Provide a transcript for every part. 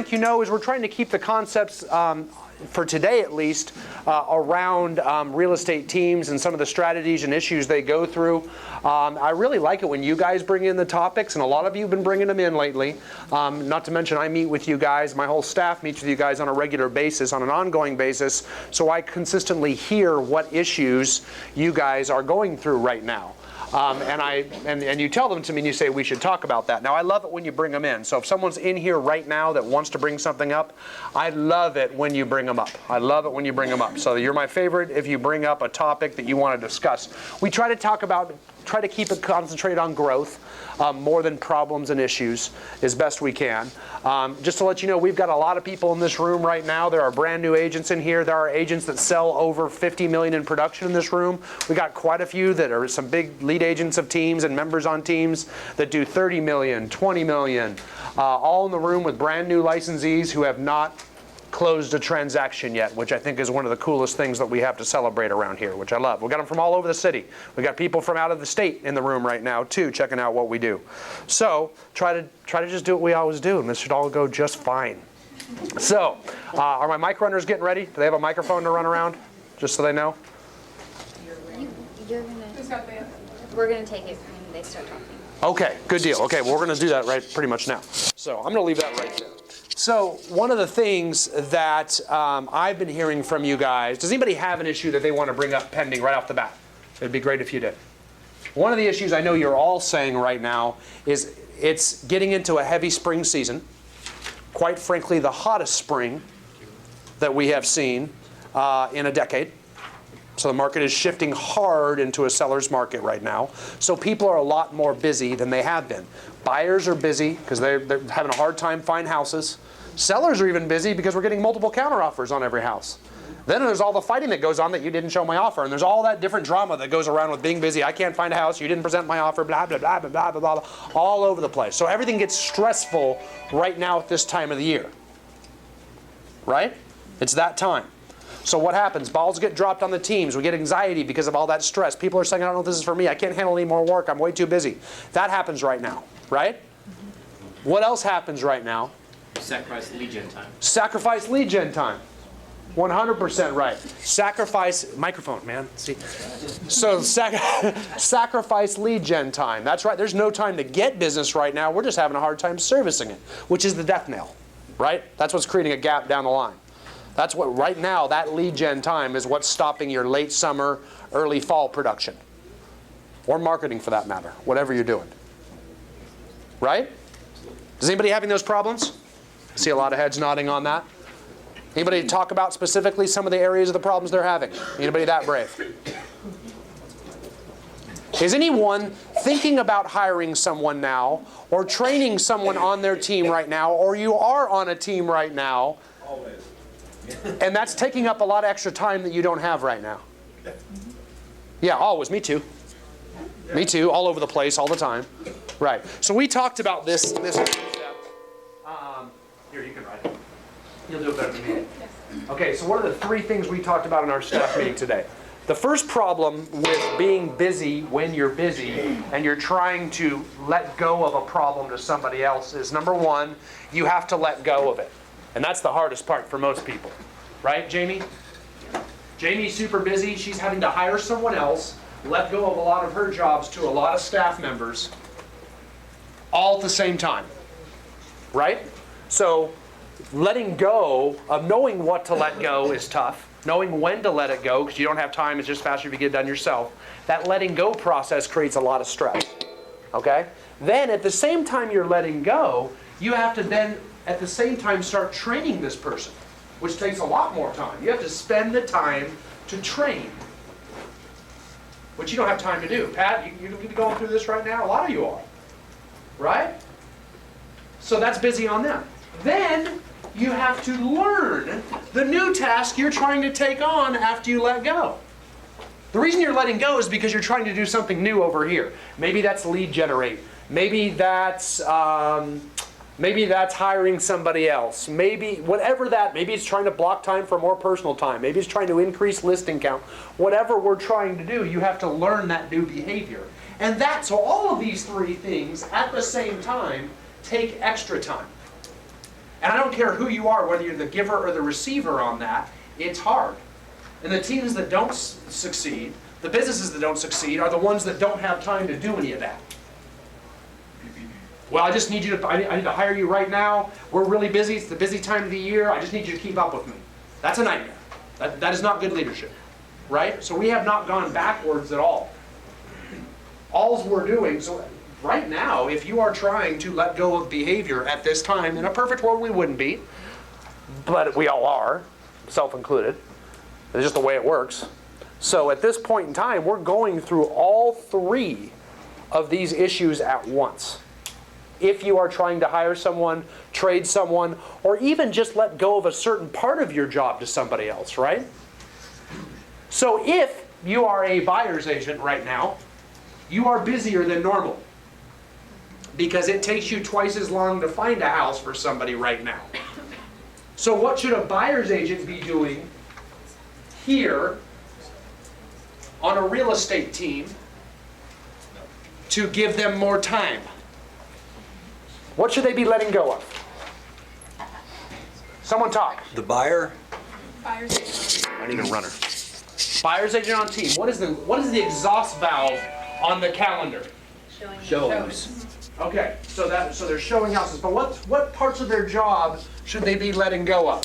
You know, is we're trying to keep the concepts, for today at least, around real estate teams and some of the strategies and issues they go through. I really like it when you guys bring in the topics, and a lot of you have been bringing them in lately. Not to mention I meet with you guys, my whole staff meets with you guys on a regular basis, on an ongoing basis, so I consistently hear what issues you guys are going through right now. And you tell them to me and you say we should talk about that. Now I love it when you bring them in. So if someone's in here right now that wants to bring something up, I love it when you bring them up. I love it when you bring them up. So you're my favorite if you bring up a topic that you want to discuss. We try to keep it concentrated on growth more than problems and issues as best we can. Just to let you know, we've got a lot of people in this room right now. There are brand new agents in here. There are agents that sell over $50 million in production in this room. We got quite a few that are some big lead agents of teams and members on teams that do $30 million, $20 million, all in the room with brand new licensees who have not closed a transaction yet, which I think is one of the coolest things that we have to celebrate around here, which I love. We got them from all over the city. We got people from out of the state in the room right now too, checking out what we do. So try to just do what we always do, and this should all go just fine. So, are my mic runners getting ready? Do they have a microphone to run around? Just so they know. We're gonna take it when they start talking. Okay, good deal. Okay, well, we're going to do that right pretty much now. So I'm going to leave that right there. So one of the things that I've been hearing from you guys, does anybody have an issue that they want to bring up pending right off the bat? It'd be great if you did. One of the issues I know you're all saying right now is it's getting into a heavy spring season. Quite frankly, the hottest spring that we have seen in a decade. So the market is shifting hard into a seller's market right now. So people are a lot more busy than they have been. Buyers are busy because they're having a hard time finding houses. Sellers are even busy because we're getting multiple counteroffers on every house. Then there's all the fighting that goes on that you didn't show my offer. And there's all that different drama that goes around with being busy. I can't find a house. You didn't present my offer. Blah, blah, blah, blah, blah, blah, blah. All over the place. So everything gets stressful right now at this time of the year. Right? It's that time. So what happens? Balls get dropped on the teams. We get anxiety because of all that stress. People are saying, I don't know if this is for me. I can't handle any more work. I'm way too busy. That happens right now, right? What else happens right now? Sacrifice lead gen time. Sacrifice lead gen time. 100% right. Sacrifice, microphone, man. See? So sacrifice lead gen time. That's right. There's no time to get business right now. We're just having a hard time servicing it, which is the death knell, right? That's what's creating a gap down the line. That's what, right now, that lead gen time is what's stopping your late summer, early fall production. Or marketing for that matter, whatever you're doing. Right? Is anybody having those problems? I see a lot of heads nodding on that. Anybody talk about specifically some of the areas of the problems they're having? Anybody that brave? Is anyone thinking about hiring someone now, or training someone on their team right now, or you are on a team right now? Always. And that's taking up a lot of extra time that you don't have right now. Yeah, always. Me too. Me too. All over the place, all the time. Right. So we talked about this concept. Here, you can write it. You'll do it better than me. Okay, so what are the three things we talked about in our staff meeting today? The first problem with being busy when you're busy and you're trying to let go of a problem to somebody else is, number one, you have to let go of it. And that's the hardest part for most people. Right, Jamie? Jamie's super busy. She's having to hire someone else, let go of a lot of her jobs to a lot of staff members, all at the same time. Right? So letting go of knowing what to let go is tough. Knowing when to let it go, because you don't have time, it's just faster if you get it done yourself. That letting go process creates a lot of stress. Okay? Then at the same time you're letting go, you have to then at the same time start training this person, which takes a lot more time. You have to spend the time to train, which you don't have time to do. Pat, you're going through this right now? A lot of you are. Right? So that's busy on them. Then you have to learn the new task you're trying to take on after you let go. The reason you're letting go is because you're trying to do something new over here. Maybe that's lead generate. Maybe that's hiring somebody else. Maybe maybe it's trying to block time for more personal time. Maybe it's trying to increase listing count. Whatever we're trying to do, you have to learn that new behavior. And so all of these three things at the same time take extra time. And I don't care who you are, whether you're the giver or the receiver on that, it's hard. And the teams that don't succeed, the businesses that don't succeed, are the ones that don't have time to do any of that. Well, I just need you to, I need to hire you right now. We're really busy. It's the busy time of the year. I just need you to keep up with me. That's a nightmare. That is not good leadership, right? So we have not gone backwards at all. All we're doing, so right now, if you are trying to let go of behavior at this time, in a perfect world we wouldn't be, but we all are, self-included. It's just the way it works. So at this point in time, we're going through all three of these issues at once. If you are trying to hire someone, trade someone, or even just let go of a certain part of your job to somebody else, right? So if you are a buyer's agent right now, you are busier than normal because it takes you twice as long to find a house for somebody right now. So what should a buyer's agent be doing here on a real estate team to give them more time? What should they be letting go of? Someone talk. The buyer? Buyer's agent. I need a runner. Buyer's agent on team. What is the exhaust valve on the calendar? Shows. Okay, so they're showing houses. But what parts of their job should they be letting go of?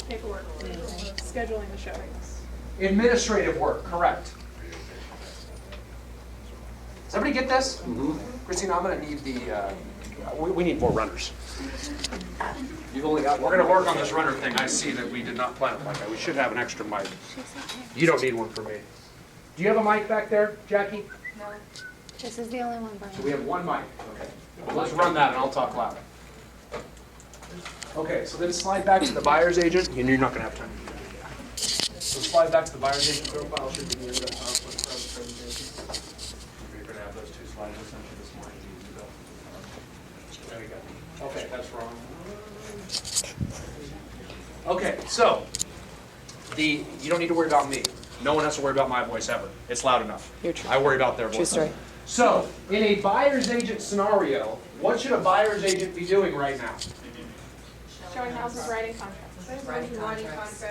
Paperwork, scheduling the showings. Administrative work, correct. Does everybody get this? Mm-hmm. Christina, I'm going to need the. We need more runners. You've only got We're going to work on this runner thing. I see that we did not plan it like that. We should have an extra mic. You don't need one for me. Do you have a mic back there, Jackie? No. This is the only one, So Brian. we have one mic. Okay. Well, let's run that and I'll talk louder. Okay, so then slide back to the buyer's agent. You're not going to have time to do that. So slide back to the buyer's agent profile. Should be in the PowerPoint presentation. You're going to have those two slides essentially this morning. There we go. Okay, that's wrong. Okay, so you don't need to worry about me. No one has to worry about my voice ever. It's loud enough. I worry about their voice. True story. So, in a buyer's agent scenario, what should a buyer's agent be doing right now? Showing houses, writing contracts.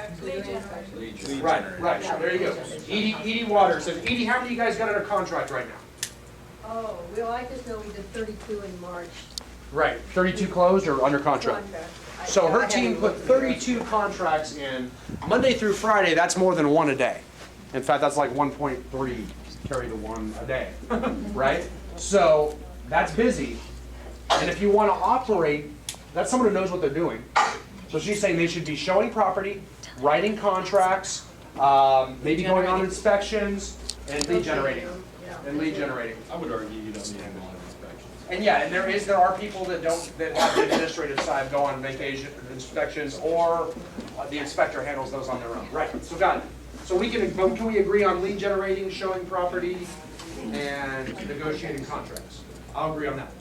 Right. So there you go. Edie Waters says, Edie, how many of you guys got under contract right now? Oh, well, I just know we did 32 in March. Right. 32 closed or under contract? So her I team haven't put looked at it. 32 contracts in. Monday through Friday, that's more than one a day. In fact, that's like 1.3 carry to one a day, right? So that's busy. And if you want to operate, that's someone who knows what they're doing. So she's saying they should be showing property, writing contracts, maybe going on inspections, and lead generating. And lead generating. I would argue you don't need a lot of inspections. And yeah, and there are people that have the administrative side go on vacation inspections, or the inspector handles those on their own. Right. So got it. So can we agree on lead generating, showing property, and negotiating contracts? I'll agree on that.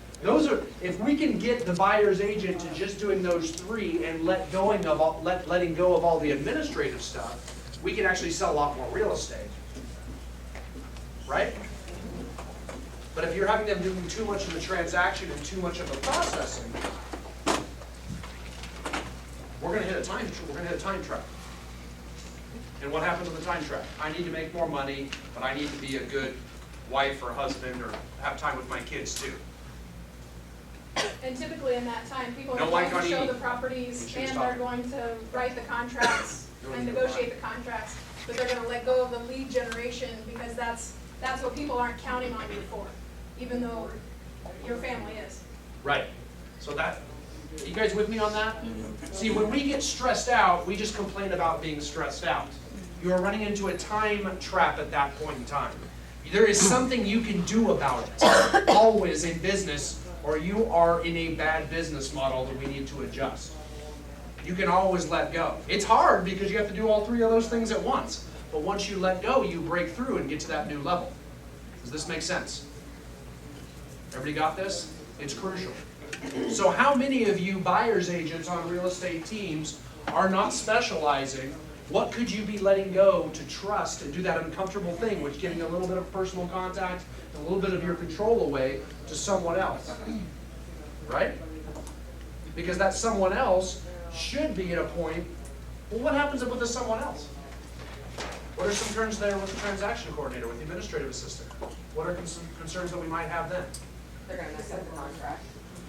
If we can get the buyer's agent to just doing those three and letting go of all the administrative stuff, we can actually sell a lot more real estate. Right? But if you're having them doing too much of the transaction and too much of the processing, we're going to hit a time trap. And what happens with the time trap? I need to make more money, but I need to be a good wife or husband or have time with my kids too. And typically in that time, people No are like going to on show Edie. the properties She was and they're talking. going to write the contracts and negotiate the contracts, but they're going to let go of the lead generation because that's what people aren't counting on you for, even though your family is. Right. So you guys with me on that? See, when we get stressed out, we just complain about being stressed out. You are running into a time trap at that point in time. There is something you can do about it, always in business, or you are in a bad business model that we need to adjust. You can always let go. It's hard because you have to do all three of those things at once. But once you let go, you break through and get to that new level. Does this make sense? Everybody got this? It's crucial. So how many of you buyer's agents on real estate teams are not specializing? What could you be letting go to trust and do that uncomfortable thing, which giving a little bit of personal contact, a little bit of your control away to someone else? Right? because that someone else should be at a point, well, what happens with the someone else? What are some concerns there with the transaction coordinator, with the administrative assistant? What are some concerns that we might have then? They're gonna mess up the contract.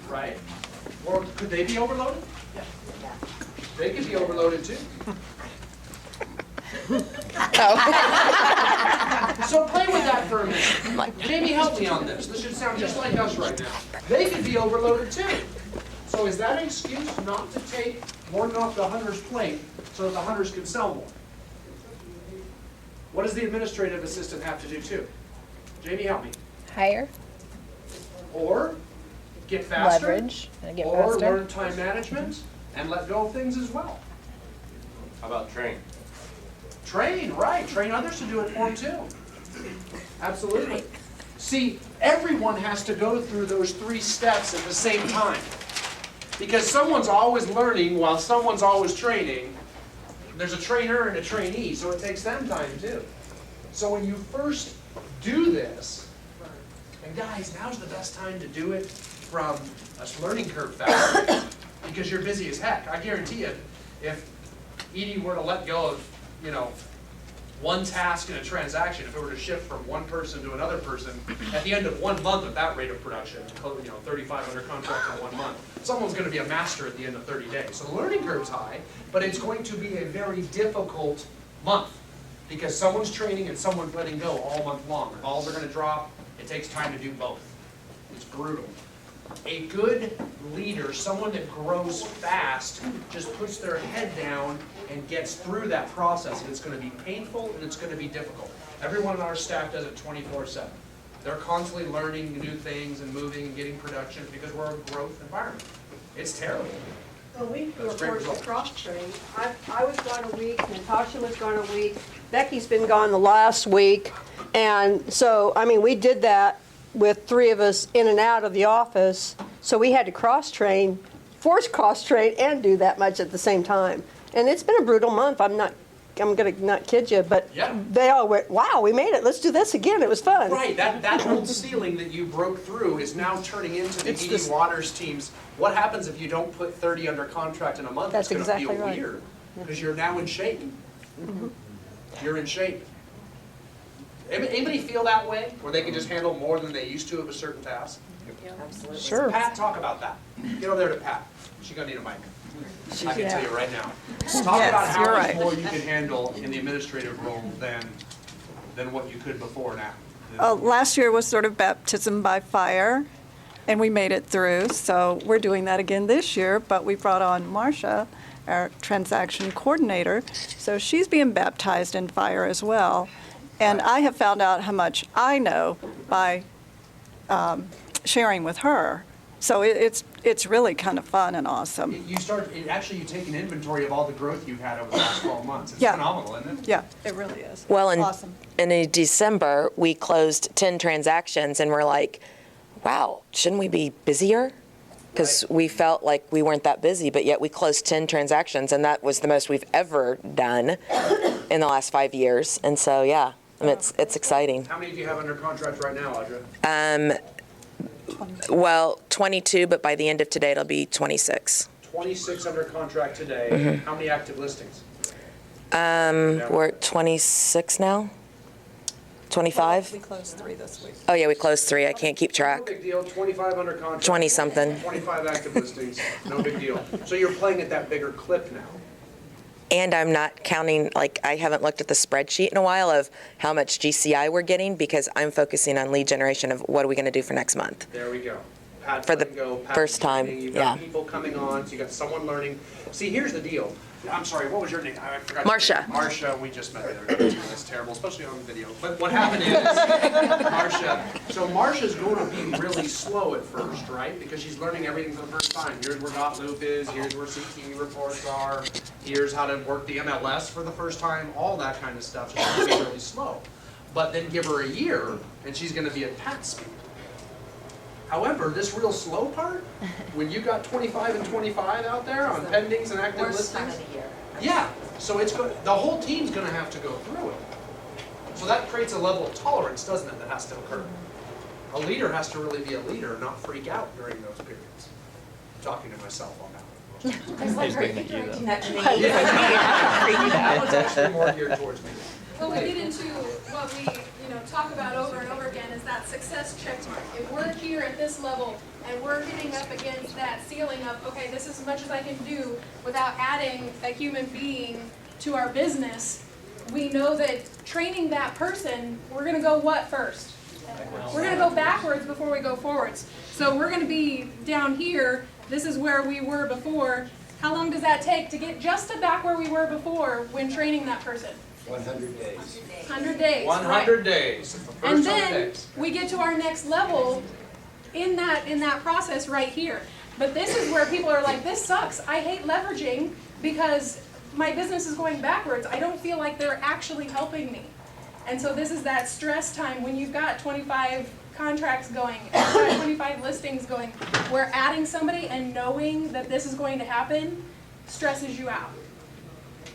Right? Or could they be overloaded? Yeah. They could be overloaded too. So play with that for a minute. Jamie, help me on this. This should sound just like us right now. They could be overloaded too. So is that an excuse not to take more than off the hunter's plate so that the hunters can sell more? What does the administrative assistant have to do too? Jamie, help me. Hire, Or get faster. leverage, and get Or faster. learn time management and let go of things as well. How about train? Train, right. Train others to do it for them too. Absolutely. See, everyone has to go through those 3 steps at the same time. Because someone's always learning while someone's always training. There's a trainer and a trainee, so it takes them time too. So when you first do this, and guys, now's the best time to do it from a learning curve factor, because you're busy as heck. I guarantee you, if Edie were to let go of, one task in a transaction, if it were to shift from one person to another person, at the end of 1 month at that rate of production, 35 under contract in 1 month, someone's going to be a master at the end of 30 days. So the learning curve's high, but it's going to be a very difficult month because someone's training and someone's letting go all month long. The balls are going to drop. It takes time to do both. It's brutal. A good leader, someone that grows fast, just puts their head down and gets through that process. And it's going to be painful and it's going to be difficult. Everyone on our staff does it 24/7. They're constantly learning new things and moving and getting production because we're a growth environment. It's terrible. Well, we That's were great forced to results. cross-train. I was gone a week, Natasha was gone a week, Becky's been gone the last week. And so, we did that with 3 of us in and out of the office. So we had to cross-train, force cross-train, and do that much at the same time. And it's been a brutal month. I'm gonna not kid you, but Yeah. they all went, wow, we made it. Let's do this again. It was fun. Right, that old ceiling that you broke through is now turning into the It's Edie this- Waters teams. What happens if you don't put 30 under contract in a month? That's It's gonna exactly feel right. weird, because you're now in shape. You're in shape. Anybody feel that way, where they can just handle more than they used to of a certain task? Absolutely. Sure. Pat, talk about that. Get over there to Pat. She's gonna need a mic. I can Yeah. tell you right now. Talk about how you're much right. more you can handle in the administrative role than what you could before now. Last year was sort of baptism by fire, and we made it through. So we're doing that again this year, but we brought on Marcia, our transaction coordinator. So she's being baptized in fire as well. And I have found out how much I know by sharing with her. So it's really kind of fun and awesome. You take an inventory of all the growth you've had over the last 12 months. It's Yeah. phenomenal, isn't it? Yeah, it really is. Well, Awesome. and in December, we closed 10 transactions, and we're like, wow, shouldn't we be busier? Because we felt like we weren't that busy, but yet we closed 10 transactions, and that was the most we've ever done in the last 5 years. And so, yeah, it's exciting. How many do you have under contract right now, Audra? Well, 22, but by the end of today, it'll be 26. 26 under contract today. How many active listings? We're at 26 now? 25? We closed 3 this week. Oh, yeah, we closed 3. I can't keep No track. big deal. 25 under contract. 20-something. 25 active listings. No big deal. So you're playing at that bigger clip now. And I'm not counting, I haven't looked at the spreadsheet in a while of how much GCI we're getting because I'm focusing on lead generation of what are we going to do for next month. There we go. Pat's For the letting go, Pat's first time, training, You've got yeah. people coming on, so you got someone learning. See, here's the deal. I'm sorry, what was your name? I forgot. Marcia. Marcia, we just met the other day. That's terrible, especially on video. But what happened is, Marcia, so Marcia's going to be really slow at first, right? Because she's learning everything for the first time. Here's where dot loop is, here's where CTE reports are, here's how to work the MLS for the first time, all that kind of stuff. So she's going to be really slow. But then give her a year, and she's going to be at Pat's speed. However, this real slow part, when you got 25 and 25 out there on pendings and active Worst time listings, of the year. yeah, so the whole team's gonna have to go through it. So that creates a level of tolerance, doesn't it, that has to occur. A leader has to really be a leader, not freak out during those periods. talking to myself on that one. He's looking at you, though. That one's actually more geared towards me. What we get into, what we, talk about over and over again is that success check mark. If we're here at this level and we're hitting up against that ceiling of, okay, this is as much as I can do without adding a human being to our business, we know that training that person, we're gonna go what first? We're gonna go backwards before we go forwards. So we're gonna be down here, this is where we were before. How long does that take to get just to back where we were before when training that person? 100 days. 100 days, 100 right. days. The first And 100 then days. we get to our next level in that process right here. But this is where people are like, this sucks. I hate leveraging because my business is going backwards. I don't feel like they're actually helping me. And so this is that stress time when you've got 25 contracts going, and you've got 25 listings going, where adding somebody and knowing that this is going to happen stresses you out.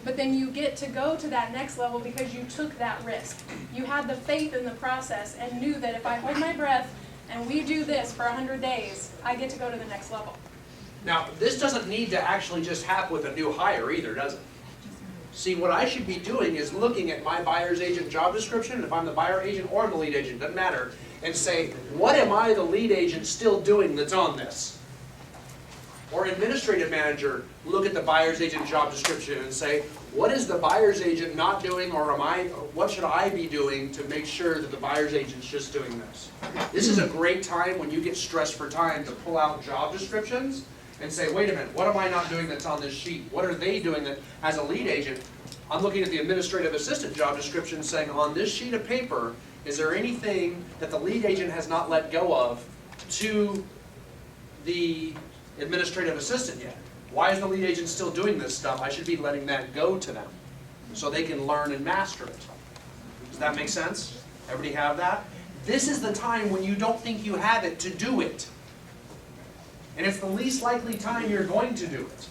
But then you get to go to that next level because you took that risk. You had the faith in the process and knew that if I hold my breath and we do this for 100 days, I get to go to the next level. Now, this doesn't need to actually just happen with a new hire either, does it? See, what I should be doing is looking at my buyer's agent job description, if I'm the buyer agent or the lead agent, doesn't matter, and say, what am I, the lead agent, still doing that's on this? Or administrative manager, look at the buyer's agent job description and say, what is the buyer's agent not doing, or what should I be doing to make sure that the buyer's agent's just doing this? This is a great time when you get stressed for time to pull out job descriptions and say, wait a minute, what am I not doing that's on this sheet? What are they doing that, as a lead agent, I'm looking at the administrative assistant job description saying, on this sheet of paper, is there anything that the lead agent has not let go of to the administrative assistant yet? Why is the lead agent still doing this stuff? I should be letting that go to them so they can learn and master it. Does that make sense? Everybody have that? This is the time when you don't think you have it to do it. And it's the least likely time you're going to do it.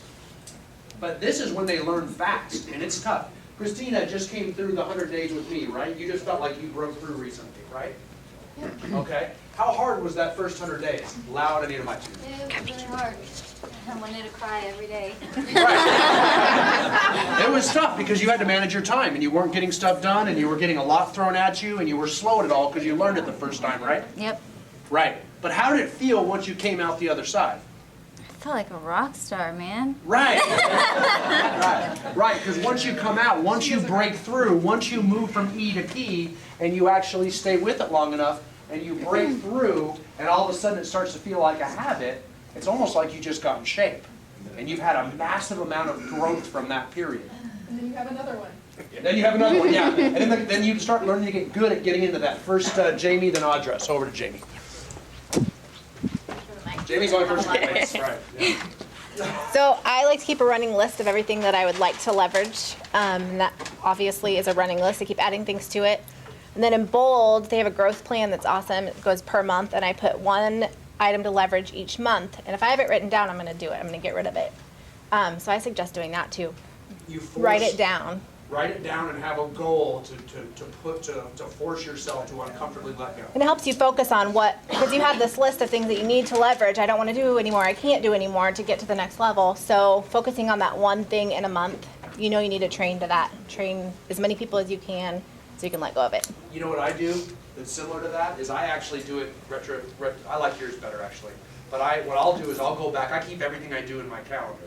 But this is when they learn fast, and it's tough. Christina just came through the 100 days with me, right? You just felt like you broke through recently, right? Okay. How hard was that first 100 days? Loud, I need a mic. It was really hard. I wanted to cry every day. Right. It was tough because you had to manage your time and you weren't getting stuff done and you were getting a lot thrown at you and you were slow at it all because you learned it the first time, right? Yep. Right. But how did it feel once you came out the other side? I felt like a rock star, man. Right. Right, because once you come out, once you break through, once you move from E to P and you actually stay with it long enough and you break through and all of a sudden it starts to feel like a habit, it's almost like you just got in shape. And you've had a massive amount of growth from that period. And then you have another one. Then you have another one, yeah. And then you start learning to get good at getting into that. First, Jamie, then Audra. So over to Jamie. Jamie's going first. Right. Yeah. So I like to keep a running list of everything that I would like to leverage. And that obviously is a running list. I keep adding things to it. And then in bold, they have a growth plan that's awesome. It goes per month, and I put one item to leverage each month. And if I have it written down, I'm going to do it. I'm going to get rid of it. So I suggest doing that too. Write it down. Write it down and have a goal to force yourself to uncomfortably let go. And it helps you focus on what, because you have this list of things that you need to leverage. I don't want to do anymore. I can't do anymore to get to the next level. So focusing on that one thing in a month, you know you need to train to that. Train as many people as you can so you can let go of it. You know what I do that's similar to that is I actually do it I like yours better actually. But what I'll do is I'll go back. I keep everything I do in my calendar.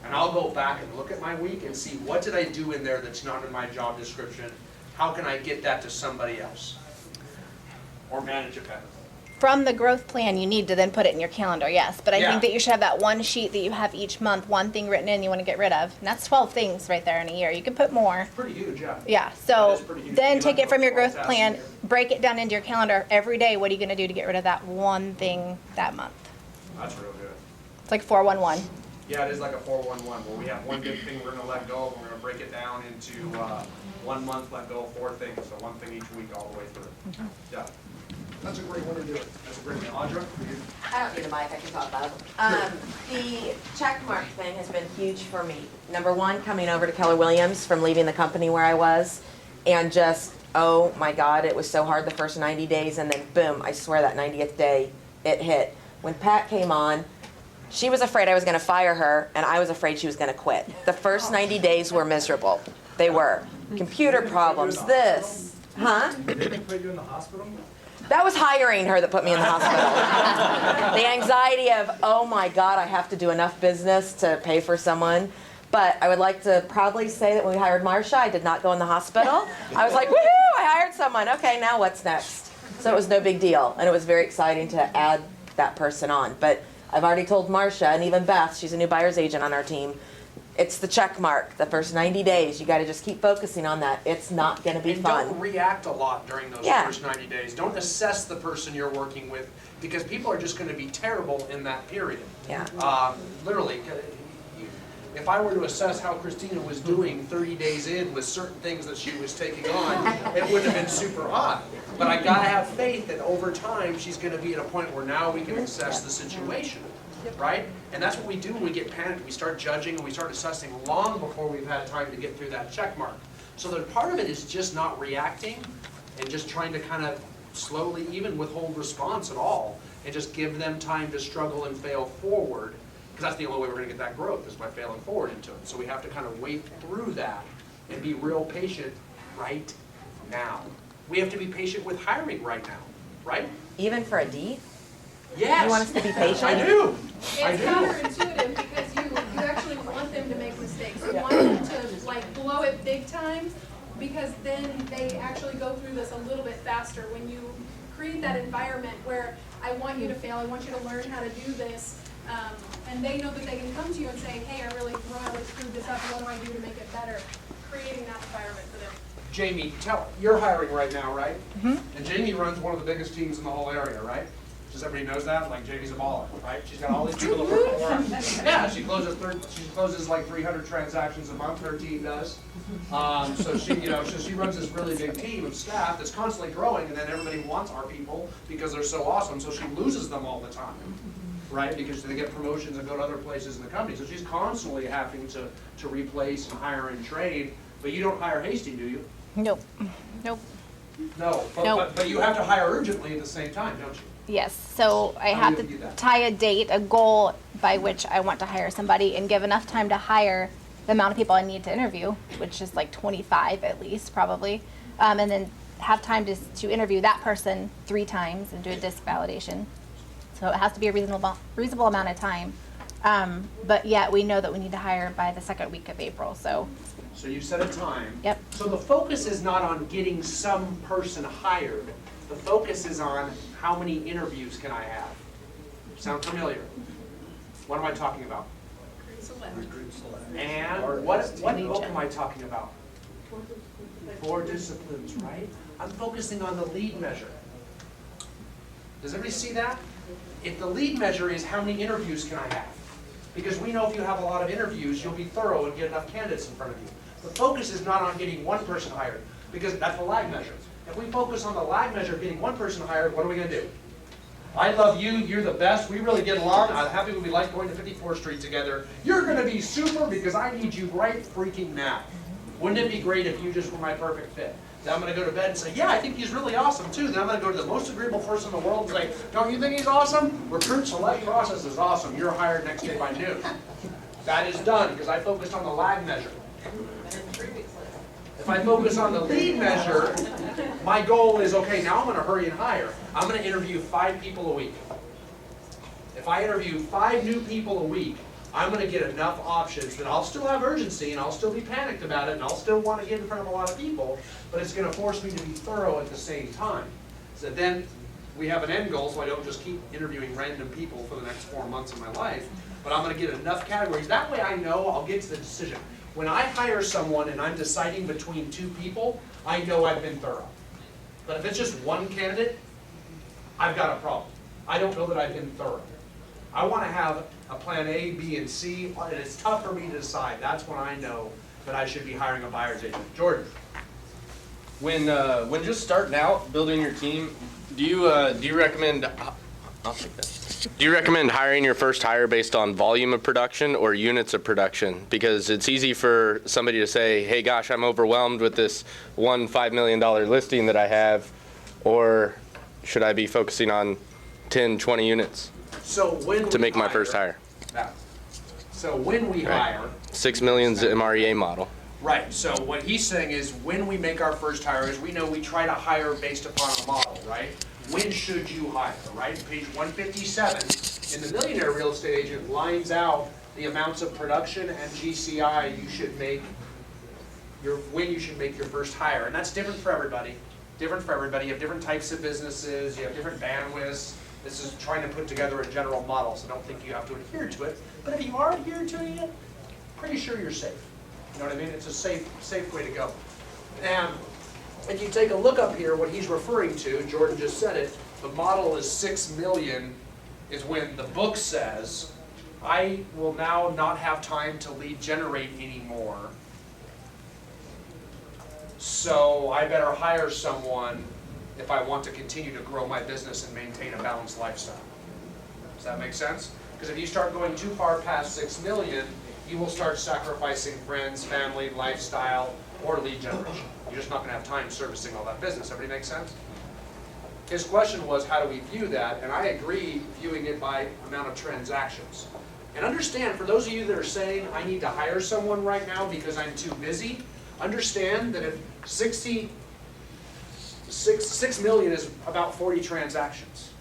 And I'll go back and look at my week and see what did I do in there that's not in my job description. How can I get that to somebody else? Or manage it better. From the growth plan, you need to then put it in your calendar, yes. But I Yeah. think that you should have that one sheet that you have each month, one thing written in you want to get rid of. And that's 12 things right there in a year. You can put more. Pretty huge, yeah. Yeah, That so is pretty huge. then You take might it from go your growth 12,000 plan, a year. break it down into your calendar. Every day, what are you going to do to get rid of that one thing that month? That's real good. It's like 411. Yeah, it is like a 411 where we have one big thing we're going to let go of. We're going to break it down into 1 month, let go of 4 things. So one thing each week all the way through. Yeah. That's a great way to do it. That's a great one. Audra, for you? I don't need a mic, I can talk loud. The check mark thing has been huge for me. Number one, coming over to Keller Williams from leaving the company where I was, and just, oh my God, it was so hard the first 90 days, and then boom, I swear that 90th day, it hit. When Pat came on, She was afraid I was going to fire her, and I was afraid she was going to quit. The first 90 days were miserable. They were. Computer problems, this. Huh? Did they put you in the hospital? That was hiring her that put me in the hospital. The anxiety of, oh my God, I have to do enough business to pay for someone. But I would like to proudly say that when we hired Marsha, I did not go in the hospital. I was like, woohoo, I hired someone. Okay, now what's next? So it was no big deal. And it was very exciting to add that person on. But I've already told Marsha and even Beth, she's a new buyer's agent on our team, it's the check mark. The first 90 days, you got to just keep focusing on that. It's not going to be And fun. don't react a lot during those first 90 days. Don't assess the person you're working with, because people are just going to be terrible in that period. Yeah. Literally, if I were to assess how Christina was doing 30 days in with certain things that she was taking on, it wouldn't have been super hot. But I got to have faith that over time she's going to be at a point where now we can assess the situation. Right? And that's what we do when we get panicked. We start judging and we start assessing long before we've had time to get through that check mark. So that part of it is just not reacting and just trying to kind of slowly even withhold response at all and just give them time to struggle and fail forward, because that's the only way we're going to get that growth, is by failing forward into it. So we have to kind of wait through that and be real patient right now. We have to be patient with hiring right now, right? Even for a D? Yes. You want us to be patient? I do. I It's do. counterintuitive because you actually want them to make mistakes. You want them to like blow it big time, because then they actually go through this a little bit faster. When you create that environment where I want you to fail, I want you to learn how to do this, and they know that they can come to you and say, hey, I really screwed this up, what do I do to make it better? Creating that environment for them. Jamie, you're hiring right now, right? And Jamie runs one of the biggest teams in the whole area, right? Just everybody knows that, like Jamie's a baller, right? She's got all these people that work for her. Yeah, she closes like 300 transactions a month, her team does. So she runs this really big team of staff that's constantly growing, and then everybody wants our people because they're so awesome, so she loses them all the time, right? Because they get promotions and go to other places in the company. So she's constantly having to replace and hire and train, but you don't hire hasty, do you? Nope. Nope. No, Nope. but you have to hire urgently at the same time, don't you? Yes, so I How have do you do to that? tie a date, a goal by which I want to hire somebody, and give enough time to hire the amount of people I need to interview, which is like 25 at least, probably. And then have time to interview that person 3 times and do a disc validation. So it has to be a reasonable amount of time. But yet we know that we need to hire by the 2nd week of April, so. So you set a time. Yep. So the focus is not on getting some person hired. The focus is on how many interviews can I have. Sound familiar? What am I talking about? And what book am I talking about? 4 disciplines, right? I'm focusing on the lead measure. Does everybody see that? If the lead measure is how many interviews can I have? Because we know if you have a lot of interviews, you'll be thorough and get enough candidates in front of you. The focus is not on getting one person hired, because that's the lag measure. If we focus on the lag measure of getting one person hired, what are we going to do? I love you, you're the best, we really get along, I'm happy we like going to 54th Street together. You're going to be super because I need you right freaking now. Wouldn't it be great if you just were my perfect fit? Then I'm going to go to bed and say, yeah, I think he's really awesome too. Then I'm going to go to the most agreeable person in the world and say, don't you think he's awesome? Recruit select process is awesome. You're hired next day by noon. That is done because I focused on the lag measure. If I focus on the lead measure, my goal is, okay, now I'm going to hurry and hire. I'm going to interview 5 people a week. If I interview 5 new people a week, I'm going to get enough options that I'll still have urgency and I'll still be panicked about it and I'll still want to get in front of a lot of people, but it's going to force me to be thorough at the same time. So then we have an end goal, so I don't just keep interviewing random people for the next 4 months of my life, but I'm going to get enough categories. That way I know I'll get to the decision. When I hire someone and I'm deciding between 2 people, I know I've been thorough. But if it's just one candidate, I've got a problem. I don't know that I've been thorough. I want to have a plan A, B, and C, and it's tough for me to decide. That's when I know that I should be hiring a buyer's agent. Jordan. When just starting out building your team, do you recommend? I'll take that. Do you recommend hiring your first hire based on volume of production or units of production? Because it's easy for somebody to say, hey gosh, I'm overwhelmed with this one $5 million listing that I have, or should I be focusing on 10, 20 units So when to we make my hire, first hire? Now, so when we hire, 6 million's the MREA model. right, so what he's saying is when we make our first hire, is we know we try to hire based upon a model, right? When should you hire, right? Page 157, in the Millionaire Real Estate Agent lines out the amounts of production and GCI you should make, when you should make your first hire. And that's different for everybody. Different for everybody. You have different types of businesses, you have different bandwidths. This is trying to put together a general model, so don't think you have to adhere to it. But if you are adhering to it, pretty sure you're safe. You know what I mean? It's a safe way to go. And if you take a look up here, what he's referring to, Jordan just said it, the model is 6 million is when the book says, I will now not have time to lead generate anymore, so I better hire someone if I want to continue to grow my business and maintain a balanced lifestyle. Does that make sense? Because if you start going too far past 6 million, you will start sacrificing friends, family, lifestyle, or lead generation. You're just not going to have time servicing all that business. Everybody make sense? His question was, how do we view that? And I agree, viewing it by amount of transactions. And understand, for those of you that are saying, I need to hire someone right now because I'm too busy, understand that if 6 million is about 40 transactions.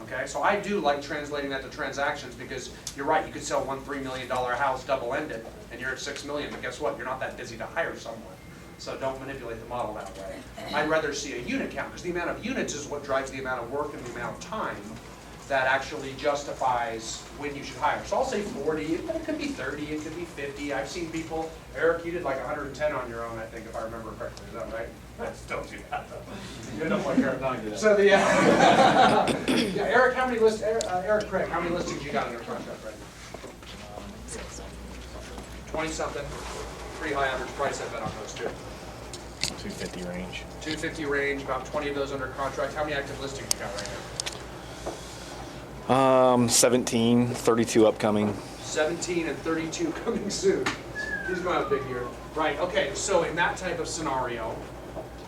Okay, so I do like translating that to transactions because you're right, you could sell one $3 million house double-ended and you're at 6 million, but guess what? You're not that busy to hire someone. So don't manipulate the model that way. I'd rather see a unit count because the amount of units is what drives the amount of work and the amount of time that actually justifies when you should hire. So I'll say 40, but it could be 30, it could be 50. I've seen people, Eric, you did like 110 on your own, I think, if I remember correctly. Is that right? Don't do that though. You don't like Eric. So the, yeah, Eric, how many Eric Craig, how many listings you got under contract right now? 20 something. Pretty high average price, I bet, on those two. 250 range. 250 range, about 20 of those under contract. How many active listings you got right now? 17, 32 upcoming. 17 and 32 coming soon. He's going to have a big year. Right, okay, so in that type of scenario,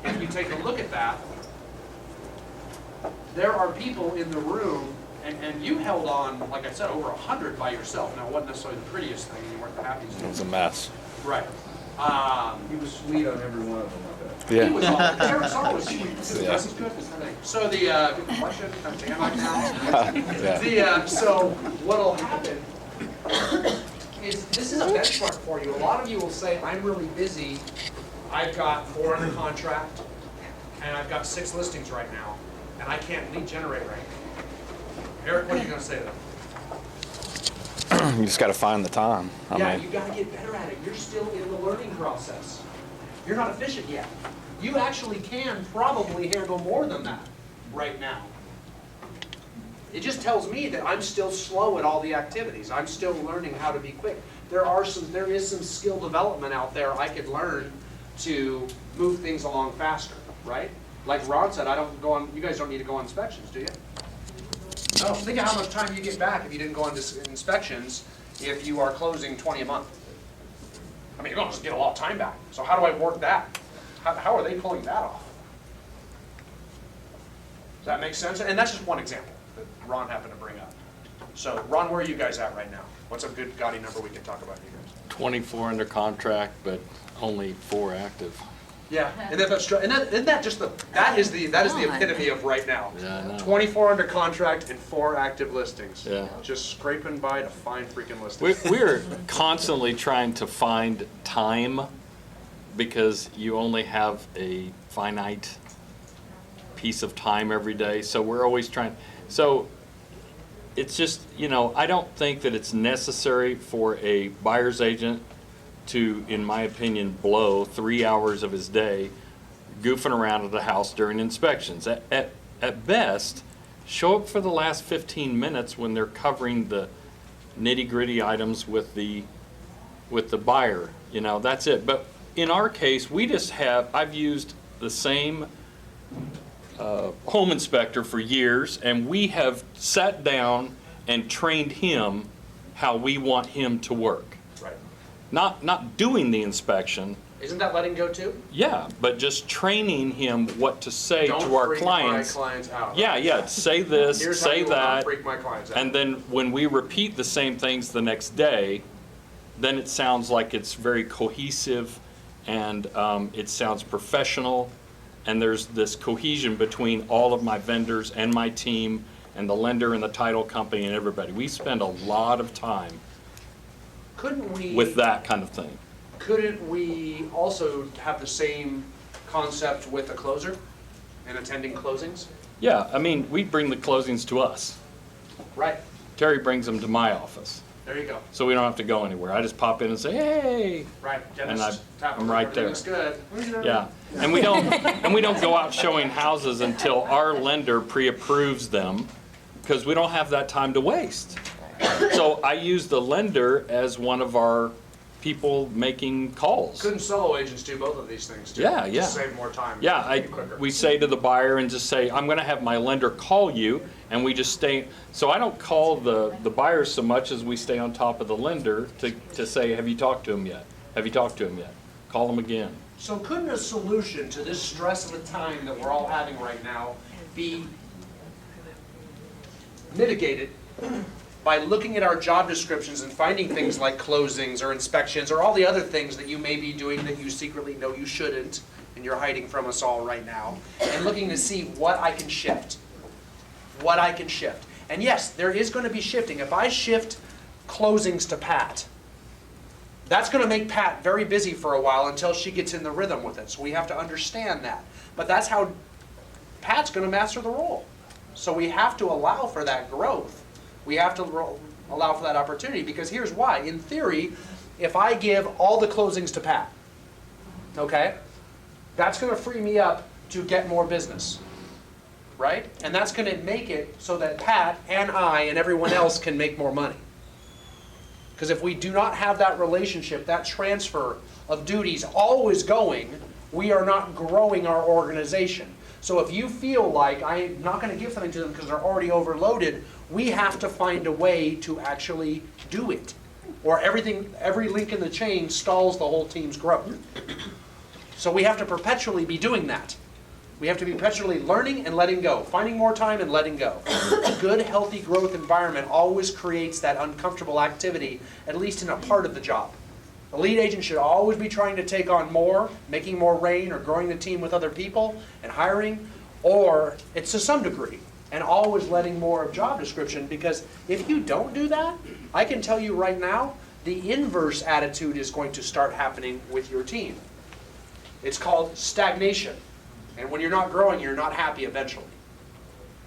if you take a look at that, there are people in the room, and you held on, like I said, over 100 by yourself. Now, it wasn't necessarily the prettiest thing, you weren't the happiest. It was a mess. Right. He was sweet on every one of them, I bet. He was Eric's always sweet too. Yeah. This is good. So the question, I'm jam right now. Yeah. So what'll happen is this is a benchmark for you. A lot of you will say, I'm really busy. I've got 4 under contract, and I've got 6 listings right now, and I can't lead generate right now. Eric, what are you going to say to that? You just got to find the time. Yeah, you got to get better at it. You're still in the learning process. You're not efficient yet. You actually can probably handle more than that right now. It just tells me that I'm still slow at all the activities. I'm still learning how to be quick. There is some skill development out there I could learn to move things along faster, right? Like Ron said, you guys don't need to go on inspections, do you? No, think of how much time you get back if you didn't go on inspections if you are closing 20 a month. I mean, you're going to get a lot of time back. So how do I work that? How are they pulling that off? Does that make sense? And that's just one example that Ron happened to bring up. So Ron, where are you guys at right now? What's a good gaudy number we can talk about you guys? 24 under contract, but only 4 active. Yeah, and isn't that just that is the epitome of right now. Yeah, I know. 24 under contract and 4 active listings. Yeah. Just scraping by to find freaking listings. We're constantly trying to find time because you only have a finite piece of time every day. So we're always trying. So it's just, I don't think that it's necessary for a buyer's agent to, in my opinion, blow 3 hours of his day goofing around at the house during inspections. At best, show up for the last 15 minutes when they're covering the nitty-gritty items with the buyer. That's it. But in our case, I've used the same home inspector for years, and we have sat down and trained him how we want him to work. Right. not doing the inspection. Isn't that letting go too? Yeah, but just training him what to say Don't to our freak clients. my clients out. Yeah, say this, Here's how say you will not that. freak my clients out. And then when we repeat the same things the next day, then it sounds like it's very cohesive and it sounds professional. And there's this cohesion between all of my vendors and my team and the lender and the title company and everybody. We spend a lot of time Couldn't we? with that kind of thing. Couldn't we also have the same concept with a closer and attending closings? Yeah, I mean, we bring the closings to us. Right. Terry brings them to my office, There you go. so we don't have to go anywhere. I just pop in and say, hey. Right. And Dennis, tap I'm right everything there. looks good. Yeah, and we don't go out showing houses until our lender pre-approves them, because we don't have that time to waste. So I use the lender as one of our people making calls. Couldn't solo agents do both of these things too? Yeah, yeah. Just save more time. Yeah, Quicker. we say to the buyer and just say, I'm gonna have my lender call you, and we just stay, so I don't call the buyers so much as we stay on top of the lender to say, have you talked to him yet? Have you talked to him yet? Call him again. So couldn't a solution to this stress of the time that we're all having right now be mitigated by looking at our job descriptions and finding things like closings or inspections or all the other things that you may be doing that you secretly know you shouldn't and you're hiding from us all right now, and looking to see what I can shift? What I can shift. And yes, there is going to be shifting. If I shift closings to Pat, that's going to make Pat very busy for a while until she gets in the rhythm with it. So we have to understand that. But that's how Pat's going to master the role. So we have to allow for that growth. We have to allow for that opportunity, because here's why. In theory, if I give all the closings to Pat, okay, that's going to free me up to get more business, right? And that's going to make it so that Pat and I and everyone else can make more money. Because if we do not have that relationship, that transfer of duties always going, we are not growing our organization. So if you feel like I'm not going to give something to them because they're already overloaded, we have to find a way to actually do it. Or every link in the chain stalls the whole team's growth. So we have to perpetually be doing that. We have to be perpetually learning and letting go, finding more time and letting go. A good, healthy growth environment always creates that uncomfortable activity, at least in a part of the job. A lead agent should always be trying to take on more, making more rain, or growing the team with other people and hiring, or it's to some degree, and always letting more of job description, because if you don't do that, I can tell you right now, the inverse attitude is going to start happening with your team. It's called stagnation. And when you're not growing, you're not happy eventually.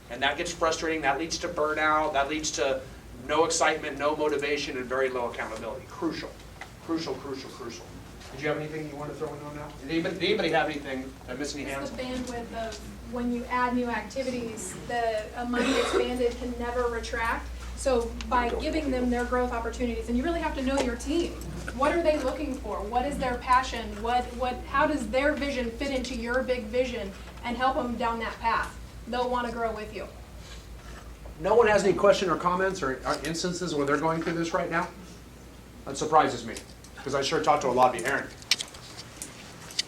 And that gets frustrating, that leads to burnout, that leads to no excitement, no motivation, and very low accountability. Crucial. Crucial, crucial, crucial. Did you have anything you want to throw in on now? Did anybody have anything? Did I miss any hands? The bandwidth of when you add new activities, the money expanded can never retract. So by giving them their growth opportunities, and you really have to know your team. What are they looking for? What is their passion? How does their vision fit into your big vision, and help them down that path? They'll want to grow with you. No one has any question or comments or instances where they're going through this right now? That surprises me, because I sure talked to a lot of you. Aaron.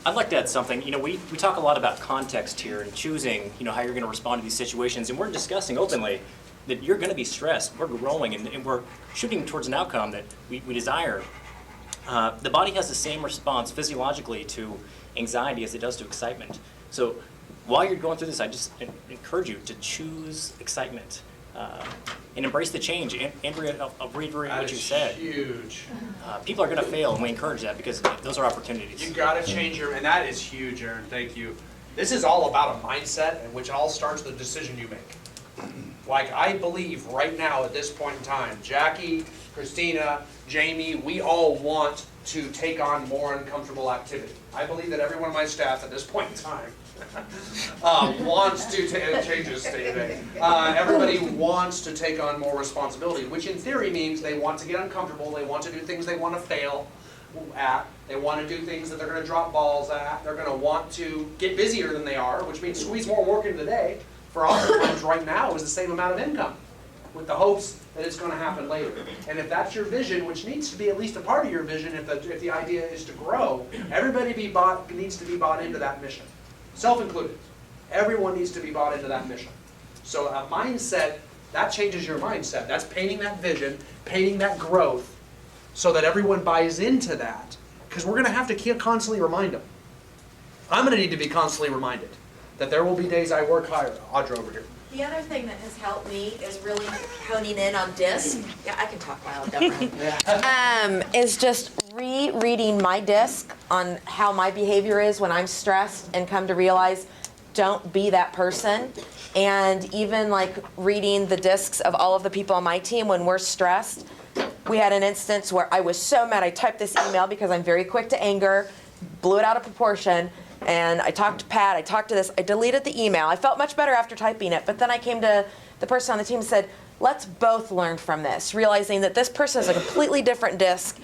I'd like to add something. You know, we talk a lot about context here and choosing, how you're going to respond to these situations, and we're discussing openly that you're going to be stressed. We're growing, and we're shooting towards an outcome that we desire. The body has the same response physiologically to anxiety as it does to excitement. So while you're going through this, I just encourage you to choose excitement and embrace the change. Andrea, I'll reiterate what you said. Huge. People are going to fail, and we encourage that because those are opportunities. You got to change and that is huge, Aaron. Thank you. This is all about a mindset, in which all starts with the decision you make. Like, I believe right now at this point in time, Jackie, Christina, Jamie, we all want to take on more uncomfortable activity. I believe that every one of my staff at this point in time wants to change his statement. Everybody wants to take on more responsibility, which in theory means they want to get uncomfortable, they want to do things they want to fail at, they want to do things that they're going to drop balls at, they're going to want to get busier than they are, which means squeeze more work into the day. For oftentimes right now is the same amount of income. with the hopes that it's going to happen later. And if that's your vision, which needs to be at least a part of your vision, if the idea is to grow, everybody needs to be bought into that mission, self-included. Everyone needs to be bought into that mission. So a mindset, that changes your mindset. That's painting that vision, painting that growth, so that everyone buys into that. Because we're going to have to constantly remind them. I'm going to need to be constantly reminded that there will be days I work higher. Audra over here. The other thing that has helped me is really honing in on DISC. Yeah, I can talk loud, definitely. Is just rereading my DISC on how my behavior is when I'm stressed and come to realize, don't be that person. And even like reading the DISCs of all of the people on my team when we're stressed. We had an instance where I was so mad I typed this email because I'm very quick to anger, blew it out of proportion. And I talked to Pat, I talked to this, I deleted the email. I felt much better after typing it, but then I came to the person on the team and said, let's both learn from this, realizing that this person is a completely different DISC.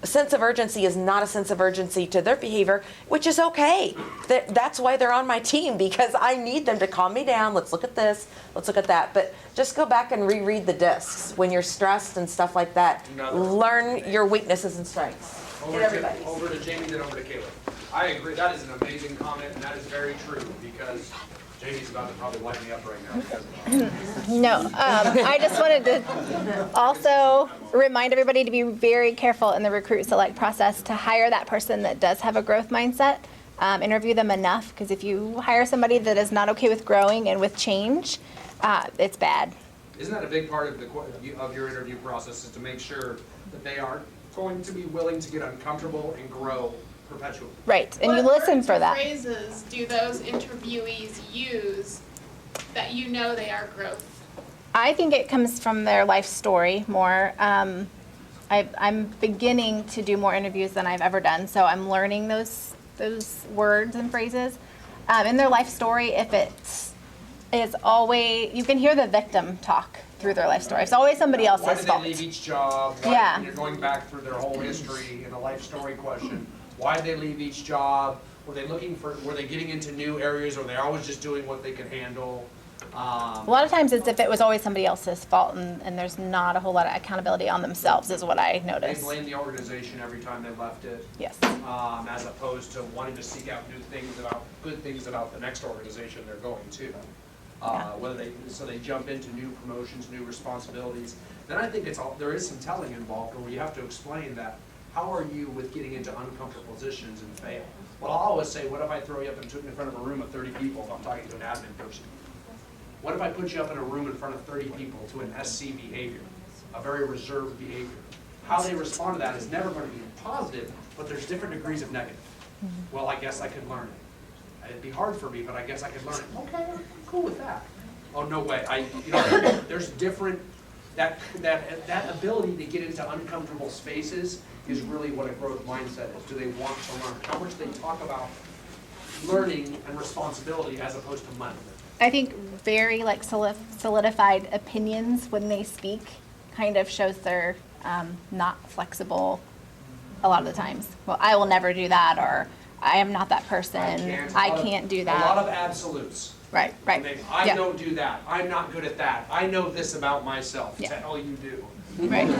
A sense of urgency is not a sense of urgency to their behavior, which is okay. That's why they're on my team, because I need them to calm me down. Let's look at this, let's look at that. But just go back and reread the DISCs when you're stressed and stuff like that. Learn your weaknesses and strengths. Over to Jamie, then over to Caleb. I agree. That is an amazing comment, and that is very true, because Jamie's about to probably light me up right now because of that. No, I just wanted to also remind everybody to be very careful in the recruit select process to hire that person that does have a growth mindset. Interview them enough, because if you hire somebody that is not okay with growing and with change, it's bad. Isn't that a big part of your interview process, is to make sure that they are going to be willing to get uncomfortable and grow perpetually? Right, and you listen for that. What phrases do those interviewees use that you know they are growth? I think it comes from their life story more. I'm beginning to do more interviews than I've ever done, so I'm learning those words and phrases. In their life story, if it's always, you can hear the victim talk through their life story. It's always somebody else's fault. Why did they leave each job? Yeah. When you're going back through their whole history in a life story question. Why did they leave each job? Were they getting into new areas, or were they always just doing what they could handle? A lot of times it's if it was always somebody else's fault and there's not a whole lot of accountability on themselves, is what I noticed. They blame the organization every time they left it. Yes. As opposed to wanting to seek out good things about the next organization they're going to. So they jump into new promotions, new responsibilities. Then I think there is some telling involved, where you have to explain that. How are you with getting into uncomfortable positions and fail? Well, I'll always say, what if I throw you up in front of a room of 30 people if I'm talking to an admin person? What if I put you up in a room in front of 30 people to an SC behavior, a very reserved behavior? How they respond to that is never going to be positive, but there's different degrees of negative. Well, I guess I could learn it. It'd be hard for me, but I guess I could learn it. Okay, I'm cool with that. Oh, no way. There's different, that ability to get into uncomfortable spaces is really what a growth mindset is. Do they want to learn? How much they talk about learning and responsibility as opposed to money. I think very solidified opinions when they speak kind of shows they're not flexible a lot of the times. Well, I will never do that, or I am not that person. I can't do that. A lot of absolutes. Right. I don't do that. I'm not good at that. I know this about myself. Yeah. Hell, you do. Right. You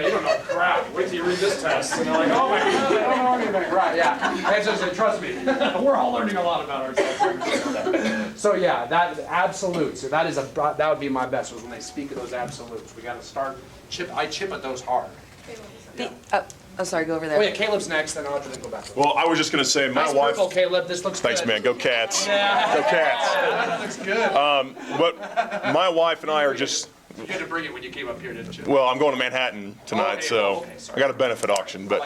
don't know crap. Wait till you read this test. And they're like, oh my God, I don't know anything. Right, yeah. And so say, trust me, we're all learning a lot about ourselves. So yeah, that absolutes. That would be my best, was when they speak of those absolutes. We got to start, I chip at those hard. Oh, sorry, go over there. Oh yeah, Caleb's next, then Audra, then go back. Well, I was just going to say, my nice wife. Purple, Caleb. This looks Thanks, good. man. Go Cats. Yeah. Go Cats. That looks good. But my wife and I are just. You had to bring it when you came up here, didn't you? Well, I'm going to Manhattan tonight, so I got a benefit auction. But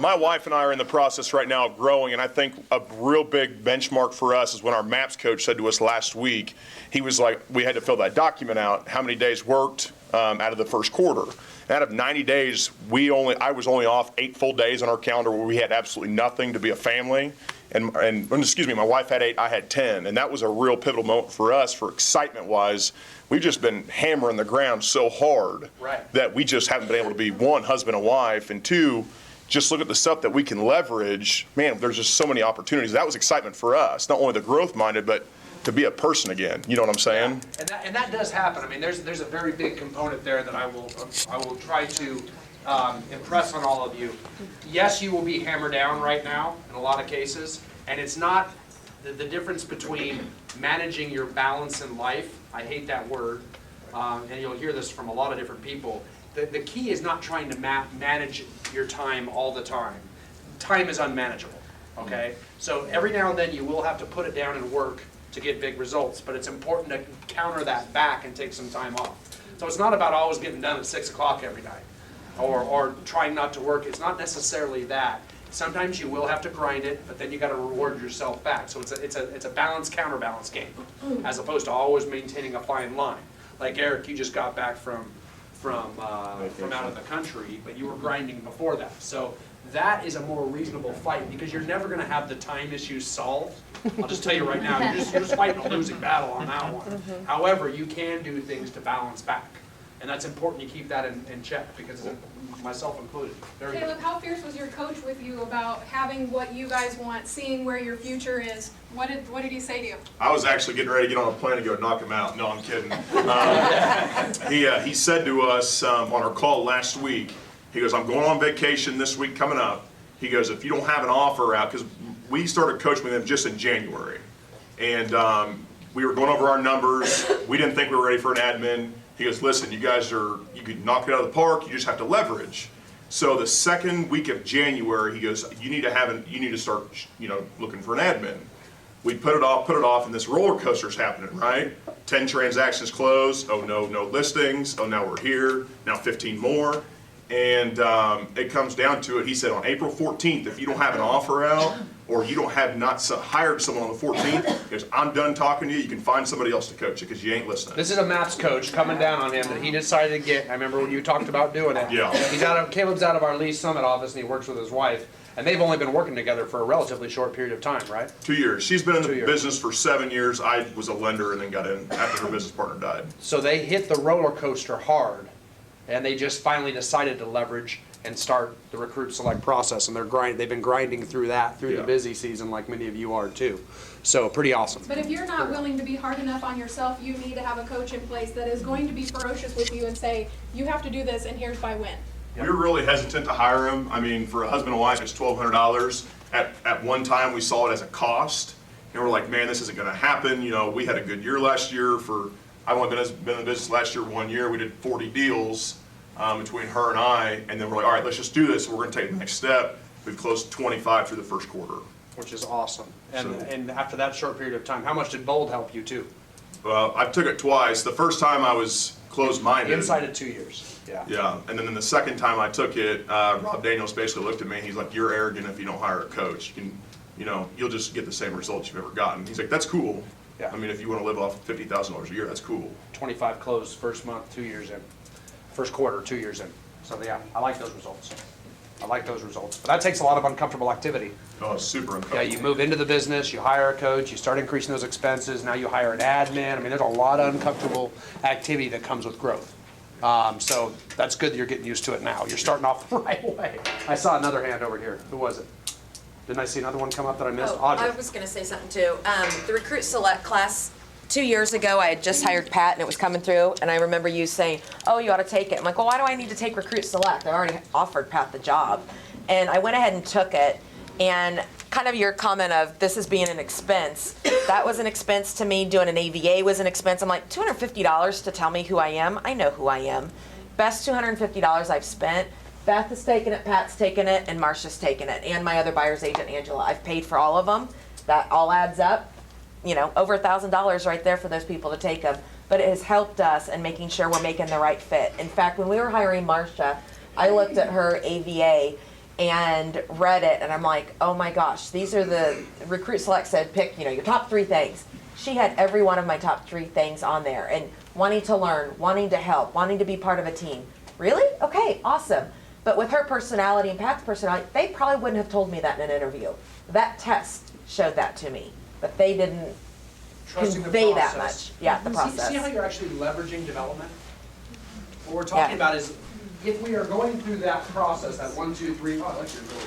my wife and I are in the process right now of growing, and I think a real big benchmark for us is when our MAPS coach said to us last week, he was like, we had to fill that document out, how many days worked out of the first quarter. Out of 90 days, I was only off 8 full days on our calendar where we had absolutely nothing to be a family. And my wife had 8, I had 10. And that was a real pivotal moment for us, for excitement-wise. We've just been hammering the ground so hard that we just haven't been able to be, 1, husband and wife, and 2, just look at the stuff that we can leverage. Man, there's just so many opportunities. That was excitement for us, not only the growth minded, but to be a person again. You know what I'm saying? And that does happen. I mean, there's a very big component there that I will try to impress on all of you. Yes, you will be hammered down right now in a lot of cases, and it's not the difference between managing your balance in life. I hate that word, and you'll hear this from a lot of different people. The key is not trying to manage your time all the time. Time is unmanageable, okay? So every now and then you will have to put it down and work to get big results, but it's important to counter that back and take some time off. So it's not about always getting done at 6 o'clock every night or trying not to work. It's not necessarily that. Sometimes you will have to grind it, but then you got to reward yourself back. So it's a balance counterbalance game, as opposed to always maintaining a fine line. Like Eric, you just got back from out of the country, but you were grinding before that. So that is a more reasonable fight because you're never going to have the time issues solved. I'll just tell you right now, you're just fighting a losing battle on that one. However, you can do things to balance back. And that's important you keep that in check because it's myself included. Very Caleb, good. how fierce was your coach with you about having what you guys want, seeing where your future is? What did he say to you? I was actually getting ready to get on a plane and go knock him out. No, I'm kidding. He said to us on our call last week, he goes, I'm going on vacation this week coming up. He goes, if you don't have an offer out, because we started coaching with him just in January. And we were going over our numbers. We didn't think we were ready for an admin. He goes, listen, you could knock it out of the park. You just have to leverage. So the second week of January, he goes, you need to start, looking for an admin. We put it off, and this roller coaster's happening, right? 10 transactions closed. Oh, no listings. Oh, now we're here. Now 15 more. And it comes down to it. He said on April 14th, if you don't have an offer out or you don't have not hired someone on the 14th, he goes, I'm done talking to you. You can find somebody else to coach you because you ain't listening. This is a MAPS coach coming down on him that he decided to get. I remember when you talked about doing it. Yeah. Caleb's out of our Lee Summit office and he works with his wife. And they've only been working together for a relatively short period of time, right? 2 years. She's been in the business for 7 years. I was a lender and then got in after her business partner died. So they hit the roller coaster hard, and they just finally decided to leverage and start the recruit select process. And they've been grinding through that through the busy season, like many of you are too. So pretty awesome. But if you're not willing to be hard enough on yourself, you need to have a coach in place that is going to be ferocious with you and say, you have to do this, and here's my win. We were really hesitant to hire him. I mean, for a husband and wife, it's $1,200. At one time, we saw it as a cost. And we're like, man, this isn't going to happen. We had a good year last year. I've only been in the business last year 1 year. We did 40 deals between her and I. And then we're like, all right, let's just do this. We're going to take the next step. We've closed 25 through the first quarter. Which is awesome. And after that short period of time, how much did Bold help you too? Well, I took it twice. The first time I was closed-minded. Inside of 2 years. Yeah. Yeah, and then the second time I took it, Rob Daniels basically looked at me and he's like, you're arrogant if you don't hire a coach. You'll just get the same results you've ever gotten. He's like, that's cool. Yeah. I mean, if you want to live off $50,000 a year, that's cool. 25 closed first month, 2 years in. First quarter, 2 years in. So yeah, I like those results. But that takes a lot of uncomfortable activity. Oh, it's super uncomfortable. Yeah, you move into the business, you hire a coach, you start increasing those expenses, now you hire an admin. I mean, there's a lot of uncomfortable activity that comes with growth. So that's good that you're getting used to it now. You're starting off the right way. I saw another hand over here. Who was it? Didn't I see another one come up that I missed? Audrey. I was going to say something too. The recruit select class 2 years ago, I had just hired Pat and it was coming through, and I remember you saying, oh, you ought to take it. I'm like, well, why do I need to take recruit select? I already offered Pat the job. And I went ahead and took it, and kind of your comment of this is being an expense, that was an expense to me. Doing an AVA was an expense. I'm like, $250 to tell me who I am? I know who I am. Best $250 I've spent. Beth has taken it, Pat's taken it, and Marcia's taken it, and my other buyer's agent, Angela. I've paid for all of them. That all adds up. Over $1,000 right there for those people to take them. But it has helped us in making sure we're making the right fit. In fact, when we were hiring Marcia, I looked at her AVA and read it, and I'm like, oh my gosh, these are the recruit select said pick, your top 3 things. She had every one of my top 3 things on there, and wanting to learn, wanting to help, wanting to be part of a team. Really? Okay, awesome. But with her personality and Pat's personality, they probably wouldn't have told me that in an interview. That test showed that to me, but they didn't convey that much. Yeah, the process. See how you're actually leveraging development? What we're talking about is if we are going through that process, that 1, 2, 3, oh, that's your goal.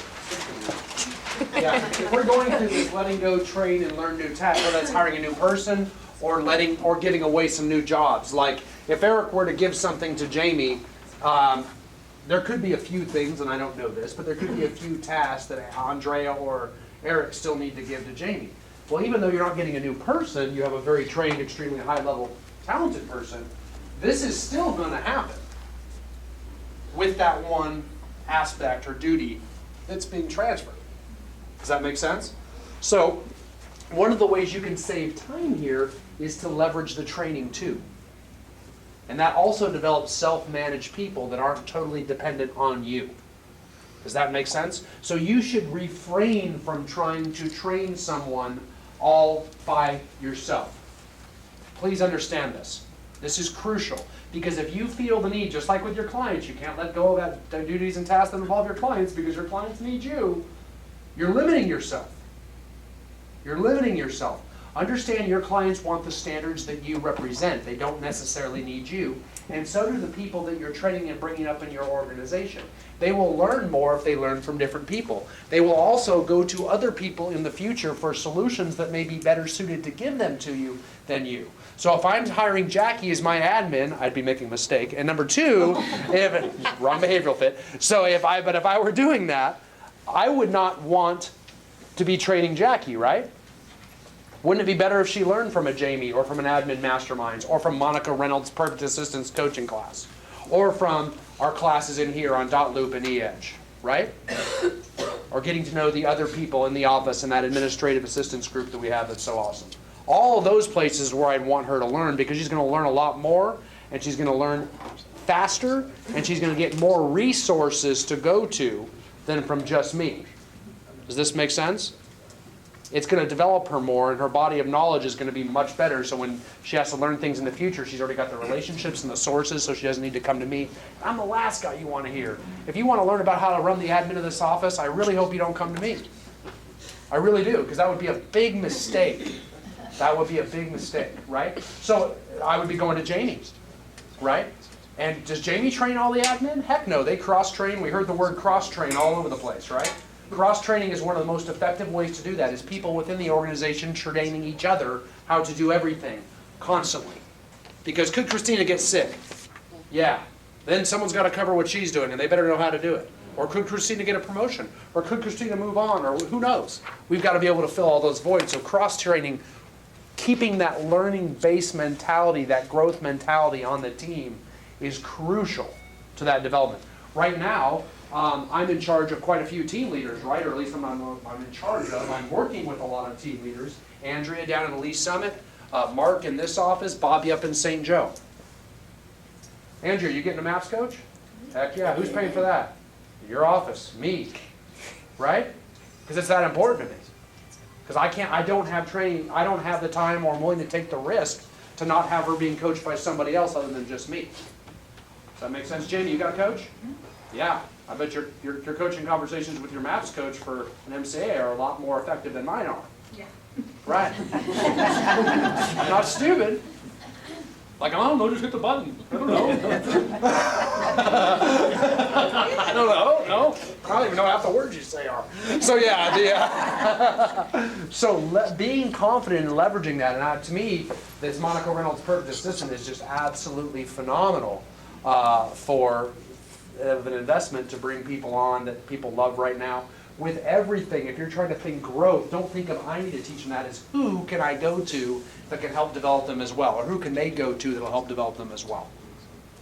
Yeah, if we're going through this letting go, train, and learn new tech, whether that's hiring a new person or giving away some new jobs. Like if Eric were to give something to Jamie, there could be a few things, and I don't know this, but there could be a few tasks that Andrea or Eric still need to give to Jamie. Well, even though you're not getting a new person, you have a very trained, extremely high-level, talented person, this is still going to happen with that one aspect or duty that's being transferred. Does that make sense? So one of the ways you can save time here is to leverage the training too. And that also develops self-managed people that aren't totally dependent on you. Does that make sense? So you should refrain from trying to train someone all by yourself. Please understand this. This is crucial, because if you feel the need, just like with your clients, you can't let go of the duties and tasks that involve your clients because your clients need you, you're limiting yourself. You're limiting yourself. Understand your clients want the standards that you represent. They don't necessarily need you. And so do the people that you're training and bringing up in your organization. They will learn more if they learn from different people. They will also go to other people in the future for solutions that may be better suited to give them to you than you. So if I'm hiring Jackie as my admin, I'd be making a mistake. And number two, wrong behavioral fit. So if I were doing that, I would not want to be training Jackie, right? Wouldn't it be better if she learned from a Jamie or from an admin Masterminds or from Monica Reynolds' Perfect Assistance coaching class or from our classes in here on Dot Loop and eEdge, right? Or getting to know the other people in the office and that administrative assistance group that we have that's so awesome. All of those places where I'd want her to learn, because she's going to learn a lot more and she's going to learn faster and she's going to get more resources to go to than from just me. Does this make sense? It's going to develop her more, and her body of knowledge is going to be much better, so when she has to learn things in the future, she's already got the relationships and the sources, so she doesn't need to come to me. I'm the last guy you want to hear. If you want to learn about how to run the admin of this office, I really hope you don't come to me. I really do, because that would be a big mistake. That would be a big mistake, right? So I would be going to Jamie, right? And does Jamie train all the admin? Heck no, they cross-train. We heard the word cross-train all over the place, right? Cross-training is one of the most effective ways to do that, is people within the organization training each other how to do everything constantly. Because could Christina get sick? Yeah. Then someone's got to cover what she's doing, and they better know how to do it. Or could Christina get a promotion? Or could Christina move on? Or who knows? We've got to be able to fill all those voids. So cross-training, keeping that learning-based mentality, that growth mentality on the team is crucial to that development. Right now, I'm in charge of quite a few team leaders, right? Or at least I'm in charge of. I'm working with a lot of team leaders. Andrea down in the Lee Summit, Mark in this office, Bobby up in St. Joe. Andrea, you getting a MAPS coach? Heck yeah. Who's paying for that? Your office, me, right? Because it's that important to me. Because I don't have training, I don't have the time or I'm willing to take the risk to not have her being coached by somebody else other than just me. Does that make sense? Jamie, you got a coach? Yeah. I bet your coaching conversations with your MAPS coach for an MCA are a lot more effective than mine are. Yeah. Right. I'm not stupid. Like, I don't know, just hit the button. I don't know. I don't know, no. I don't even know half the words you say are. So yeah, being confident in leveraging that, and to me, this Monica Reynolds Perfect Assistant is just absolutely phenomenal for an investment to bring people on that people love right now. With everything, if you're trying to think growth, don't think of I need to teach them that. It's who can I go to that can help develop them as well, or who can they go to that'll help develop them as well.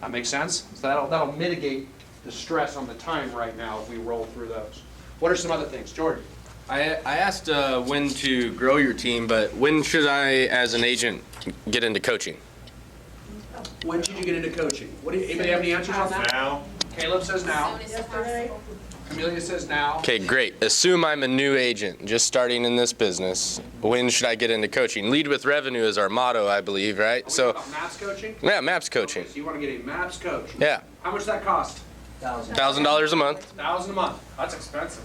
That makes sense? So that'll mitigate the stress on the time right now if we roll through those. What are some other things, Jordan? I asked when to grow your team, but when should I, as an agent, get into coaching? When should you get into coaching? Anybody have any answers on that? Now. Caleb says now. Yesterday. Camelia says now. Okay, great. Assume I'm a new agent, just starting in this business. When should I get into coaching? Lead with revenue is our motto, I believe, right? So, MAPS coaching? yeah, MAPS coaching. Okay, so you want to get a MAPS coach. Yeah, How much does that cost? $1,000 a month. $1,000 a month. That's expensive.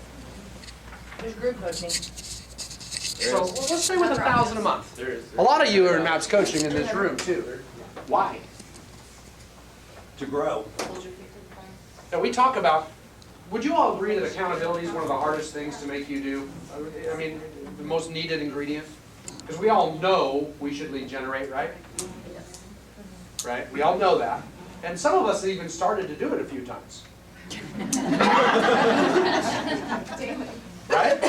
There's group coaching. So let's say with $1,000 a month. A lot of you are in MAPS coaching in this room too. Why? To grow. Now, we talk about, would you all agree that accountability is one of the hardest things to make you do? I mean, the most needed ingredient? Because we all know we should lead generate, right? Right? We all know that. And some of us even started to do it a few times. Right?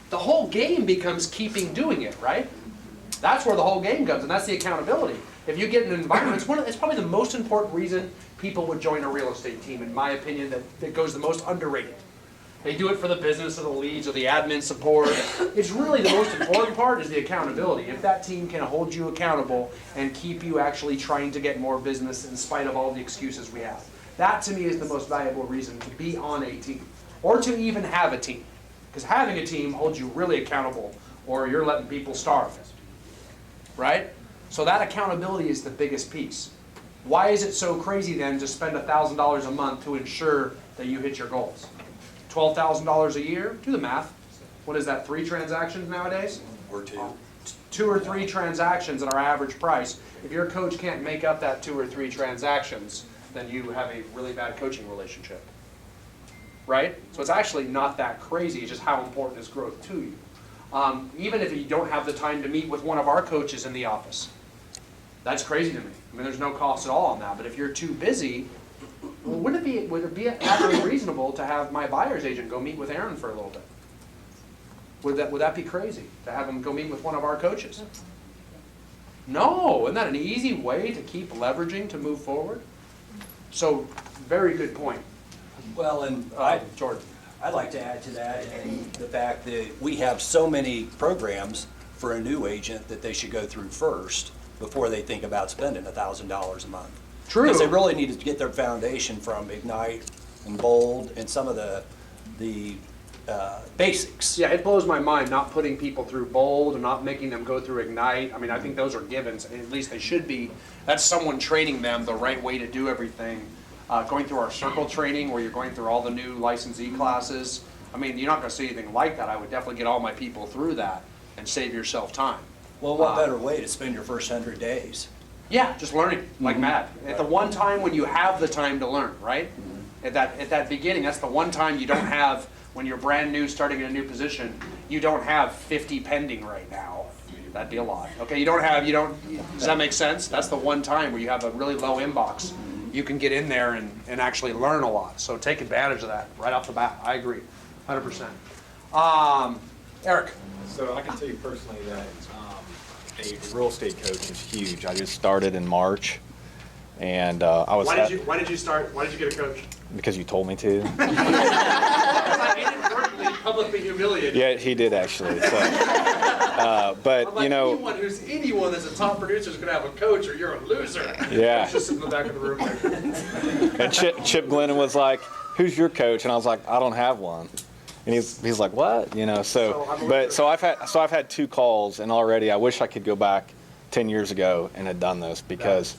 The whole game becomes keeping doing it, right? That's where the whole game comes, and that's the accountability. If you get in an environment, it's probably the most important reason people would join a real estate team, in my opinion, that goes the most underrated. They do it for the business or the leads or the admin support. It's really the most important part is the accountability. If that team can hold you accountable and keep you actually trying to get more business in spite of all the excuses we have. That to me is the most valuable reason to be on a team or to even have a team. Because having a team holds you really accountable or you're letting people starve. Right? So that accountability is the biggest piece. Why is it so crazy then to spend $1,000 a month to ensure that you hit your goals? $12,000 a year? Do the math. What is that, 3 transactions nowadays? Or 2. 2 or 3 transactions at our average price. If your coach can't make up that 2 or 3 transactions, then you have a really bad coaching relationship. Right? So it's actually not that crazy, it's just how important is growth to you. Even if you don't have the time to meet with one of our coaches in the office. That's crazy to me. I mean, there's no cost at all on that. But if you're too busy, well, would it be actually reasonable to have my buyer's agent go meet with Aaron for a little bit? Would that be crazy to have him go meet with one of our coaches? No, isn't that an easy way to keep leveraging to move forward? So, very good point. Well, and Jordan. I'd like to add to that and the fact that we have so many programs for a new agent that they should go through first before they think about spending $1,000 a month. True. Because they really need to get their foundation from Ignite and Bold and some of the basics. Yeah, it blows my mind not putting people through Bold and not making them go through Ignite. I mean, I think those are givens, and at least they should be. That's someone training them the right way to do everything. Going through our circle training where you're going through all the new licensee classes. I mean, you're not going to see anything like that. I would definitely get all my people through that and save yourself time. Well, what better way to spend your first 100 days? Yeah, just learning like mad. At the one time when you have the time to learn, right? At that beginning, that's the one time you don't have when you're brand new starting in a new position. You don't have 50 pending right now. That'd be a lot. Okay, does that make sense? That's the one time where you have a really low inbox. You can get in there and actually learn a lot. So take advantage of that right off the bat. I agree, 100%. Eric. So I can tell you personally that a real estate coach is huge. I just started in March, and I was. Why did you start? Why did you get a coach? Because you told me to. I inadvertently publicly humiliated. Yeah, he did actually. So, but like, anyone that's a top producer is going to have a coach, or you're a loser. Yeah. I was just in the back of the room there. And Chip Glennon was like, "Who's your coach?" And I was like, "I don't have one." And he's like, "What?" So I've had 2 calls, and already I wish I could go back 10 years ago and had done this because,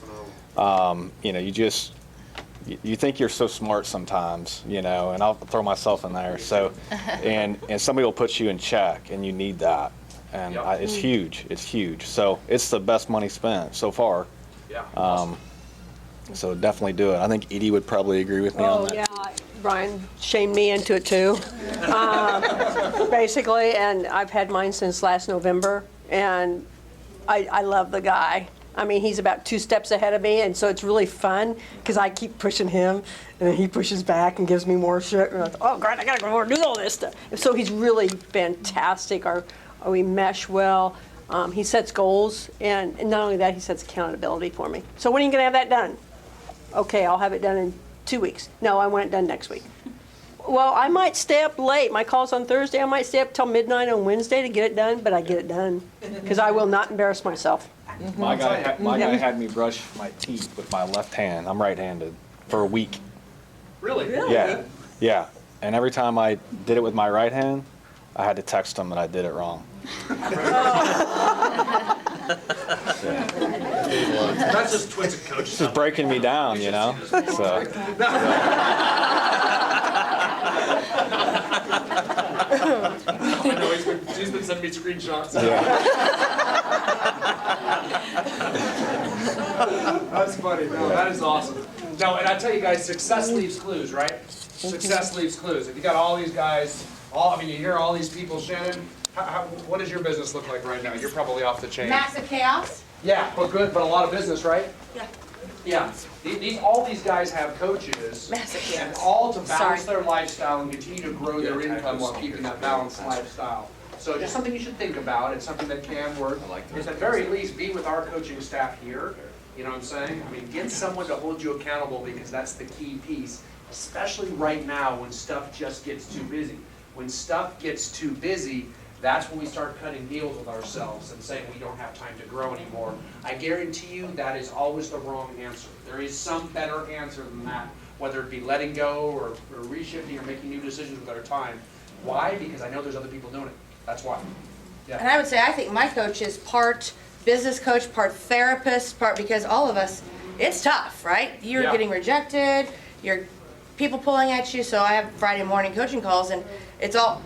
you think you're so smart sometimes, and I'll throw myself in there. So, and somebody will put you in check, and you need that, and it's huge. It's huge. So it's the best money spent so far. Yeah. So definitely do it. I think Edie would probably agree with me on that. Oh, yeah, Brian shamed me into it too, basically, and I've had mine since last November, and I love the guy. I mean, he's about 2 steps ahead of me, and so it's really fun because I keep pushing him, and then he pushes back and gives me more shit. And I thought, oh, God, I gotta go over and do all this stuff. And so he's really fantastic. We mesh well. He sets goals, and not only that, he sets accountability for me. So when are you gonna have that done? Okay, I'll have it done in 2 weeks. No, I want it done next week. Well, I might stay up late. My call's on Thursday. I might stay up till midnight on Wednesday to get it done, but I get it done because I will not embarrass myself. My guy had me brush my teeth with my left hand. I'm right-handed for a week. Really? Yeah. And every time I did it with my right hand, I had to text him that I did it wrong. That's just twins and coaches. This is breaking me down, So. I know he's been sending me screenshots. That's funny. No, that is awesome. No, and I tell you guys, success leaves clues, right? Success leaves clues. If you got all these guys, you hear all these people, Shannon, what does your business look like right now? You're probably off the chain. Massive chaos? Yeah, but good, but a lot of business, right? Yeah. Yeah. All these guys have coaches. Massive chaos. And all to balance Sorry. their lifestyle and continue to grow their income while keeping that balanced lifestyle. So just something you should think about. It's something that can work. Is at very least be with our coaching staff here. You know what I'm saying? I mean, get someone to hold you accountable because that's the key piece, especially right now when stuff just gets too busy. When stuff gets too busy, that's when we start cutting deals with ourselves and saying we don't have time to grow anymore. I guarantee you that is always the wrong answer. There is some better answer than that, whether it be letting go or reshifting or making new decisions with our time. Why? Because I know there's other people doing it. That's why. And I would say, I think my coach is part business coach, part therapist, part, because all of us, it's tough, right? You're Yeah. getting rejected, you're people pulling at you, so I have Friday morning coaching calls, and it's all,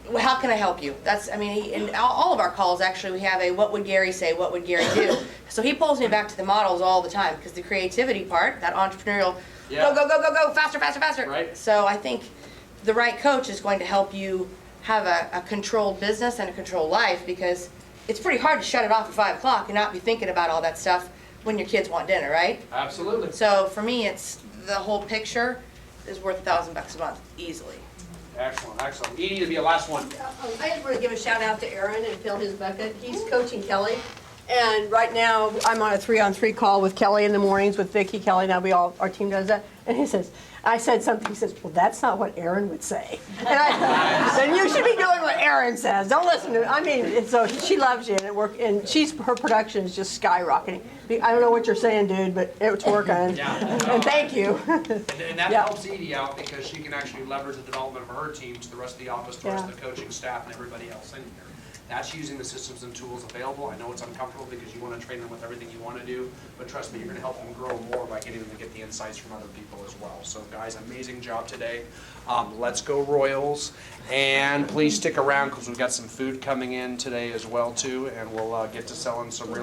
well, how can I help you? That's, I mean, in all of our calls, actually, we have a, what would Gary say, what would Gary do? So he pulls me back to the models all the time, because the creativity part, that entrepreneurial, Yeah. go, faster, faster, faster. Right. So I think the right coach is going to help you have a controlled business and a controlled life, because it's pretty hard to shut it off at 5 o'clock and not be thinking about all that stuff when your kids want dinner, right? Absolutely. So for me, it's the whole picture is worth $1,000 a month, easily. Excellent, excellent. Edie, to be a last one. I just want to give a shout out to Aaron and fill his bucket. He's coaching Kelly. And right now, I'm on a 3-on-3 call with Kelly in the mornings with Vicki, Kelly, now our team does that. And he says, I said something, he says, well, that's not what Aaron would say. And I said, you should be doing what Aaron says. Don't listen to it. I mean, and so she loves you, and her production is just skyrocketing. I don't know what you're saying, dude, but it's working. And thank you. And that Yeah. helps Edie out because she can actually leverage the development of her team to the rest of the office, to the rest of the coaching staff and everybody else in here. That's using the systems and tools available. I know it's uncomfortable because you want to train them with everything you want to do, but trust me, you're going to help them grow more by getting them to get the insights from other people as well. So guys, amazing job today. Let's go Royals. And please stick around because we've got some food coming in today as well too, and we'll get to selling some real